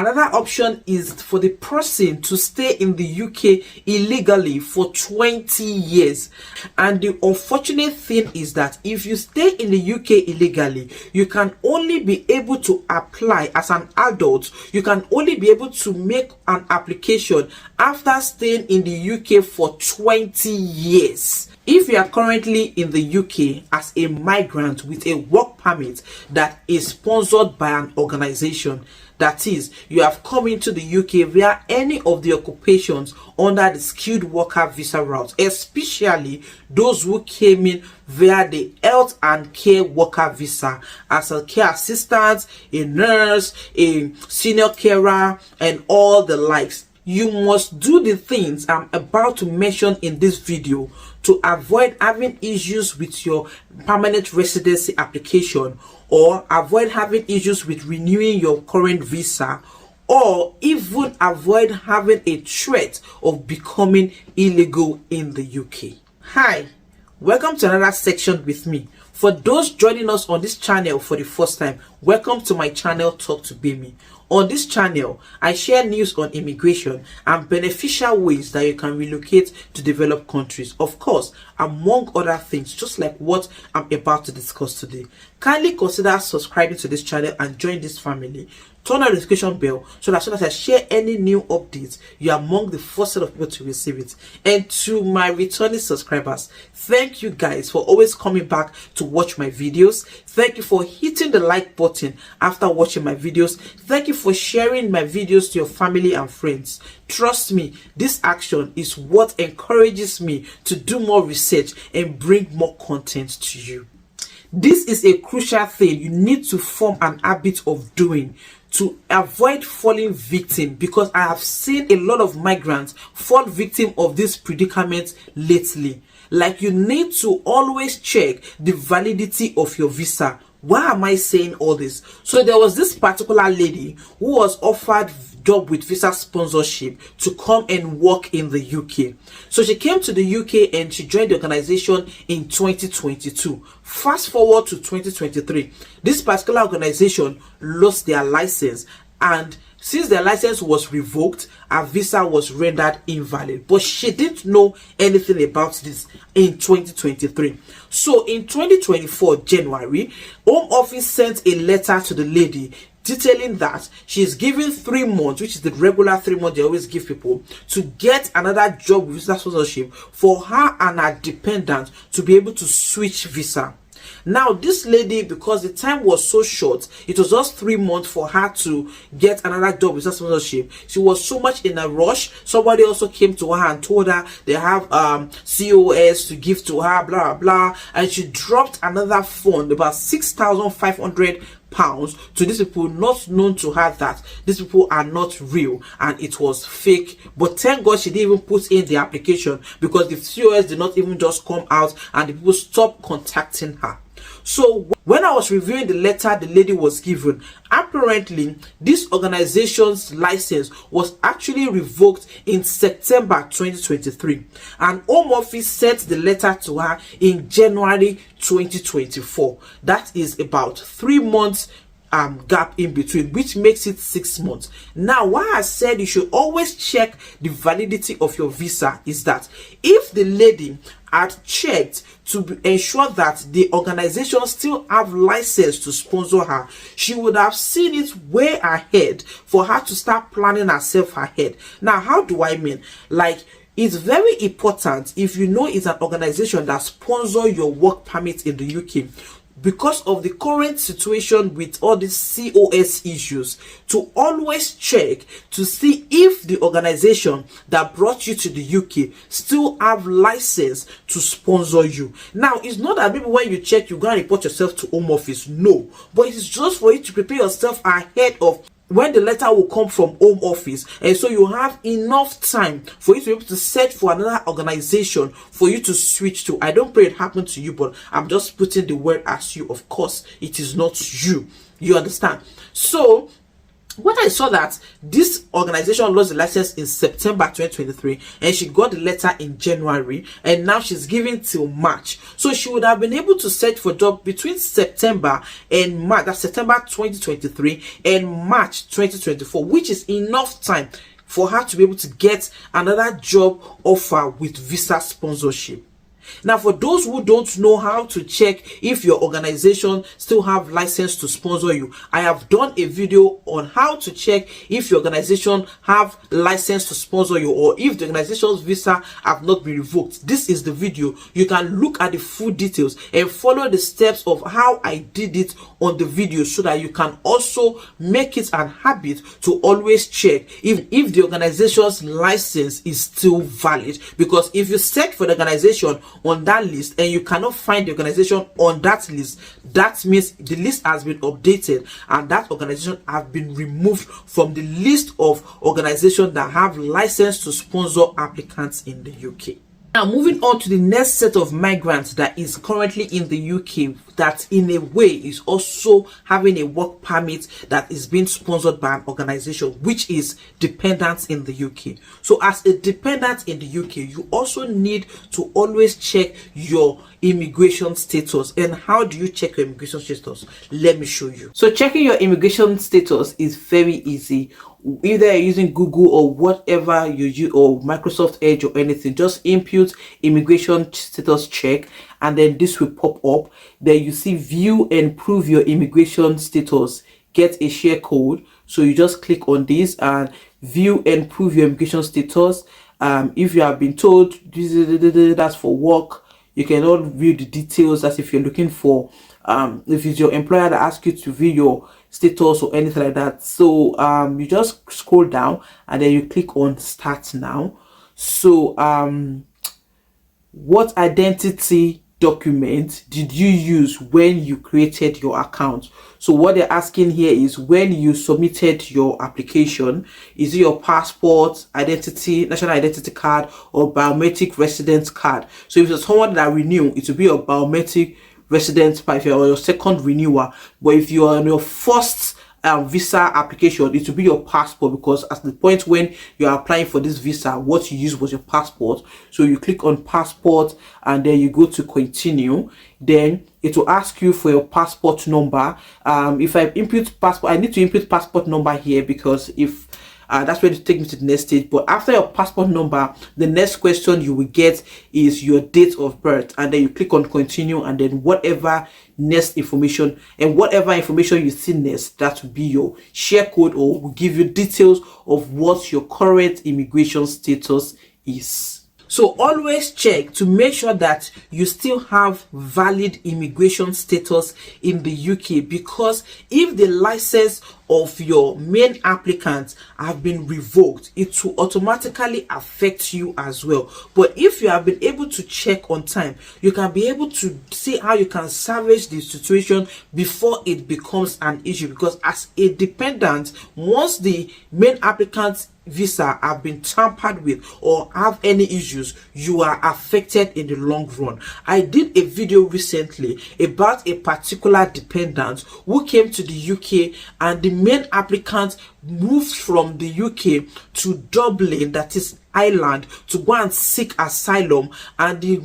Another option is for the person to stay in the UK illegally for 20 years. And the unfortunate thing is that if you stay in the UK illegally, you can only be able to apply as an adult. You can only be able to make an application after staying in the UK for 20 years. If you are currently in the UK as a migrant with a work permit that is sponsored by an organization, that is, you have come into the UK via any of the occupations under the skilled worker visa route, especially those who came in via the health and care worker visa as a care assistant, a nurse, a senior carer, and all the likes. You must do the things I'm about to mention in this video to avoid having issues with your permanent residency application, or avoid having issues with renewing your current visa, or even avoid having a threat of becoming illegal in the UK. Hi, welcome to another section with me. For those joining us on this channel for the first time, welcome to my channel Talk to Bemy. On this channel, I share news on immigration and beneficial ways that you can relocate to developed countries. Of course, among other things, just like what I'm about to discuss today. Kindly consider subscribing to this channel and join this family. Turn on the notification bell so that as soon as I share any new updates, you are among the first set of people to receive it. And to my returning subscribers, thank you guys for always coming back to watch my videos. Thank you for hitting the like button after watching my videos. Thank you for sharing my videos to your family and friends. Trust me, this action is what encourages me to do more research and bring more content to you. This is a crucial thing you need to form an habit of doing to avoid falling victim, because I have seen a lot of migrants fall victim of this predicament lately. Like, you need to always check the validity of your visa. Why am I saying all this? So there was this particular lady who was offered job with visa sponsorship to come and work in the UK. So she came to the UK and she joined the organization in 2022. Fast forward to 2023, this particular organization lost their license, and since their license was revoked, her visa was rendered invalid. But she didn't know anything about this in 2023. So in 2024 January, Home Office sent a letter to the lady detailing that she is given 3 months, which is the regular 3 months they always give people, to get another job with visa sponsorship for her and her dependent to be able to switch visa. Now this lady, because the time was so short, it was just 3 months for her to get another job with sponsorship, she was so much in a rush. Somebody also came to her and told her they have COS to give to her, blah blah, and she dropped another fund, about £6,500 to these people, not known to her that these people are not real and it was fake. But thank God she didn't even put in the application, because the COS did not even just come out and the people stopped contacting her. So when I was reviewing the letter the lady was given, apparently this organization's license was actually revoked in September 2023, and Home Office sent the letter to her in January 2024. That is about 3 months gap in between, which makes it 6 months. Now, why I said you should always check the validity of your visa is that if the lady had checked to ensure that the organization still have license to sponsor her, she would have seen it way ahead for her to start planning herself ahead. Now, how do I mean? Like, it's very important, if you know it's an organization that sponsor your work permit in the UK, because of the current situation with all these COS issues, to always check to see if the organization that brought you to the UK still have license to sponsor you. Now, it's not that maybe when you check you go and report yourself to Home Office, no, but it's just for you to prepare yourself ahead of when the letter will come from Home Office, and so you have enough time for you to be able to search for another organization for you to switch to. I don't pray it happened to you, but I'm just putting the word as you. Of course, it is not you. You understand? So When I saw that this organization lost the license in September 2023 and she got the letter in January, and now she's giving till March, so she would have been able to search for job between September and March, that's September 2023 and March 2024, which is enough time for her to be able to get another job offer with visa sponsorship. Now, for those who don't know how to check if your organization still have license to sponsor you, I have done a video on how to check if your organization have license to sponsor you, or if the organization's visa have not been revoked. This is the video. You can look at the full details and follow the steps of how I did it on the video, so that you can also make it an habit to always check if the organization's license is still valid. Because if you search for the organization on that list and you cannot find the organization on that list, that means the list has been updated and that organization has been removed from the list of organizations that have license to sponsor applicants in the UK. Now, moving on to the next set of migrants that is currently in the UK, that in a way is also having a work permit that is being sponsored by an organization, which is dependents in the UK. So as a dependent in the UK, you also need to always check your immigration status. And how do you check your immigration status? Let me show you. So checking your immigration status is very easy. Either you're using Google or whatever you use, or Microsoft Edge or anything, just input immigration status check, and then this will pop up. Then you see view and prove your immigration status, get a share code. So you just click on this and view and prove your immigration status. If you have been told that's for work, you can all view the details. As if you're looking for if it's your employer that asks you to view your status or anything like that. So you just scroll down and then you click on start now. So what identity document did you use when you created your account? So what they're asking here is, when you submitted your application, is it your passport, identity, national identity card, or biometric residence card? So if it's someone that renew, it will be your biometric residence card, if you're your second renewal. But if you are on your first visa application, it will be your passport, because at the point when you are applying for this visa, what you used was your passport. So you click on passport and then you go to continue. Then it will ask you for your passport number. If I input passport, I need to input passport number here, because if that's where to take me to the next stage. But after your passport number, the next question you will get is your date of birth, and then you click on continue, and then whatever next information, and whatever information you see next, that will be your share code, or will give you details of what your current immigration status is. So always check to make sure that you still have valid immigration status in the UK, because if the license of your main applicant have been revoked, it will automatically affect you as well. But if you have been able to check on time, you can be able to see how you can salvage the situation before it becomes an issue. Because as a dependent, once the main applicant's visa have been tampered with or have any issues, you are affected in the long run. I did a video recently about a particular dependent who came to the UK, and the main applicant moved from the UK to Dublin, that is Ireland, to go and seek asylum, and the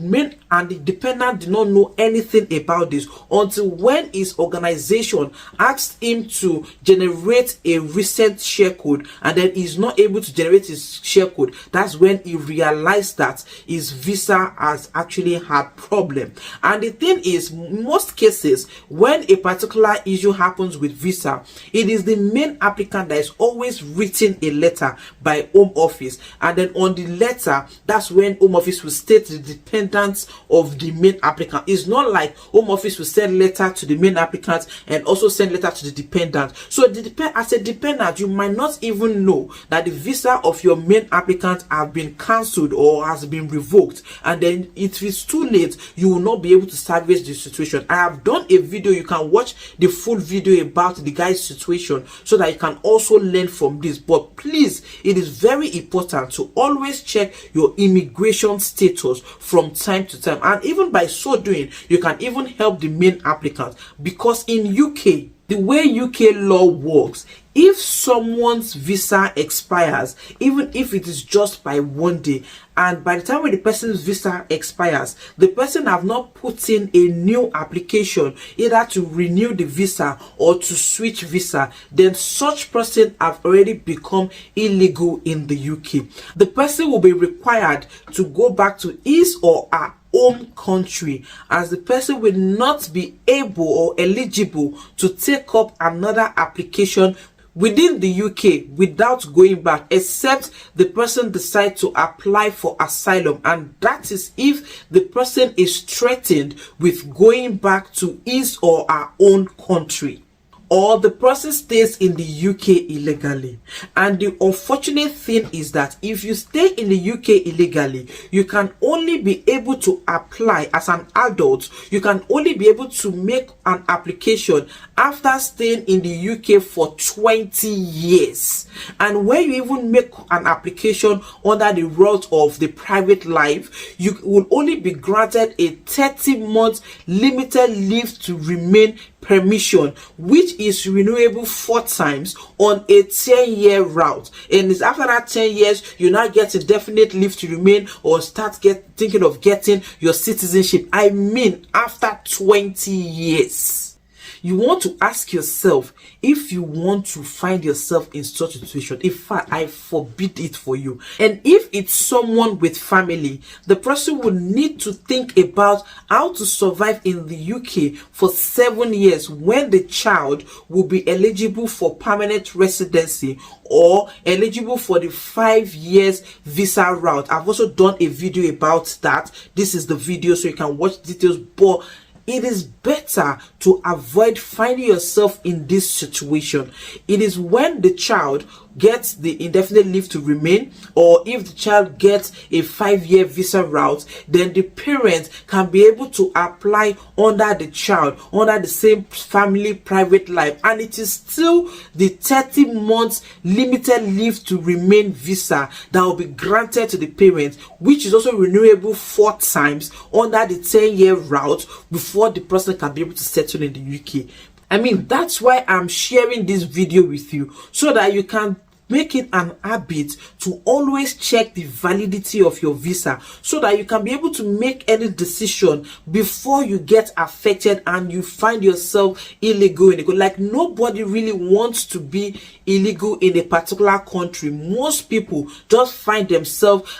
dependent did not know anything about this until when his organization asked him to generate a recent share code, and then he's not able to generate his share code. That's when he realized that his visa has actually had problem. And the thing is, most cases when a particular issue happens with visa, it is the main applicant that is always written a letter by Home Office, and then on the letter, that's when Home Office will state the dependence of the main applicant. It's not like Home Office will send letter to the main applicant and also send letter to the dependent. So as a dependent, you might not even know that the visa of your main applicant have been cancelled or has been revoked, and then if it's too late, you will not be able to salvage the situation. I have done a video, you can watch the full video about the guy's situation so that you can also learn from this. But please, it is very important to always check your immigration status from time to time, and even by so doing, you can even help the main applicant. Because in UK, the way UK law works, If someone's visa expires, even if it is just by 1 day, and by the time when the person's visa expires, the person have not put in a new application either to renew the visa or to switch visa, then such person have already become illegal in the UK. The person will be required to go back to his or her own country, as the person will not be able or eligible to take up another application within the UK without going back, except the person decides to apply for asylum, and that is if the person is threatened with going back to his or her own country, or the person stays in the UK illegally. And the unfortunate thing is that if you stay in the UK illegally, you can only be able to apply as an adult. You can only be able to make an application after staying in the UK for 20 years. And when you even make an application under the route of the private life, you will only be granted a 30-month limited leave to remain permission, which is renewable 4 times on a 10-year route. And it's after that 10 years you now get a definite leave to remain or start thinking of getting your citizenship. I mean, after 20 years. You want to ask yourself, if you want to find yourself in such a situation, in fact, I forbid it for you. And if it's someone with family, the person will need to think about how to survive in the UK for 7 years when the child will be eligible for permanent residency or eligible for the 5 years visa route. I've also done a video about that. This is the video, so you can watch details, but it is better to avoid finding yourself in this situation. It is when the child gets the indefinite leave to remain, or if the child gets a 5-year visa route, then the parent can be able to apply under the child, under the same family private life, and it is still the 30 months limited leave to remain visa that will be granted to the parent, which is also renewable 4 times under the 10-year route before the person can be able to settle in the UK. I mean, that's why I'm sharing this video with you, so that you can make it an habit to always check the validity of your visa, so that you can be able to make any decision before you get affected and you find yourself illegal in it. Like, nobody really wants to be illegal in a particular country. Most people just find themselves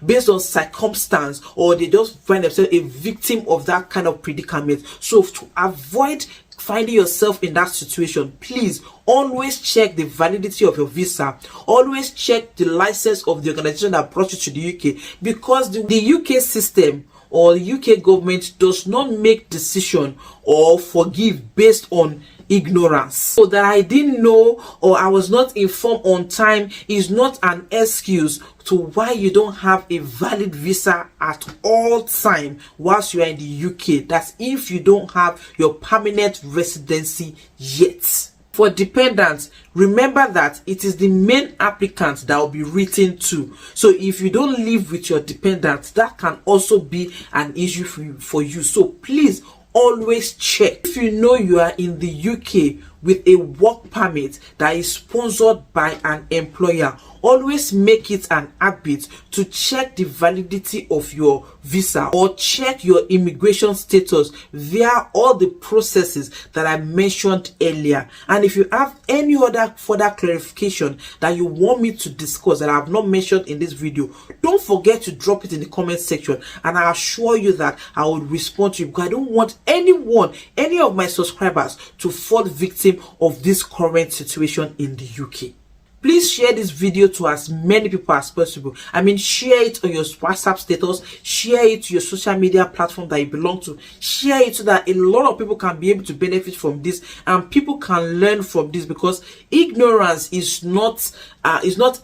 based on circumstance, or they just find themselves a victim of that kind of predicament. So to avoid finding yourself in that situation, please always check the validity of your visa. Always check the license of the organization that brought you to the UK, because the UK system or the UK government does not make decision or forgive based on ignorance. So that I didn't know or I was not informed on time is not an excuse to why you don't have a valid visa at all time whilst you are in the UK. That's if you don't have your permanent residency yet. For dependents, remember that it is the main applicant that will be written to. So if you don't live with your dependents, that can also be an issue for you. So please always check. If you know you are in the UK with a work permit that is sponsored by an employer, always make it an habit to check the validity of your visa or check your immigration status via all the processes that I mentioned earlier. And if you have any other further clarification that you want me to discuss that I have not mentioned in this video, don't forget to drop it in the comment section, and I assure you that I will respond to you, because I don't want any of my subscribers to fall victim of this current situation in the UK. Please share this video to as many people as possible. I mean, share it on your WhatsApp status, share it to your social media platform that you belong to, share it so that a lot of people can be able to benefit from this and people can learn from this, because ignorance is not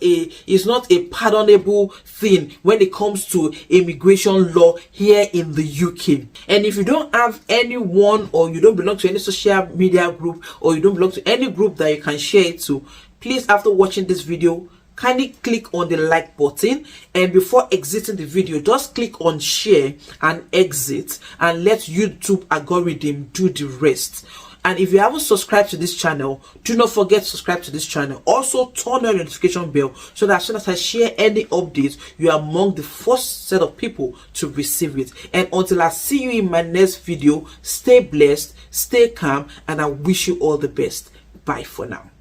a pardonable thing when it comes to immigration law here in the UK. And if you don't have anyone, or you don't belong to any social media group, or you don't belong to any group that you can share it to, please, after watching this video, kindly click on the like button, and before exiting the video, just click on share and exit, and let YouTube algorithm do the rest. And if you haven't subscribed to this channel, do not forget to subscribe to this channel. Also turn on your notification bell so that as soon as I share any updates, you are among the first set of people to receive it. And until I see you in my next video, stay blessed, stay calm, and I wish you all the best. Bye for now.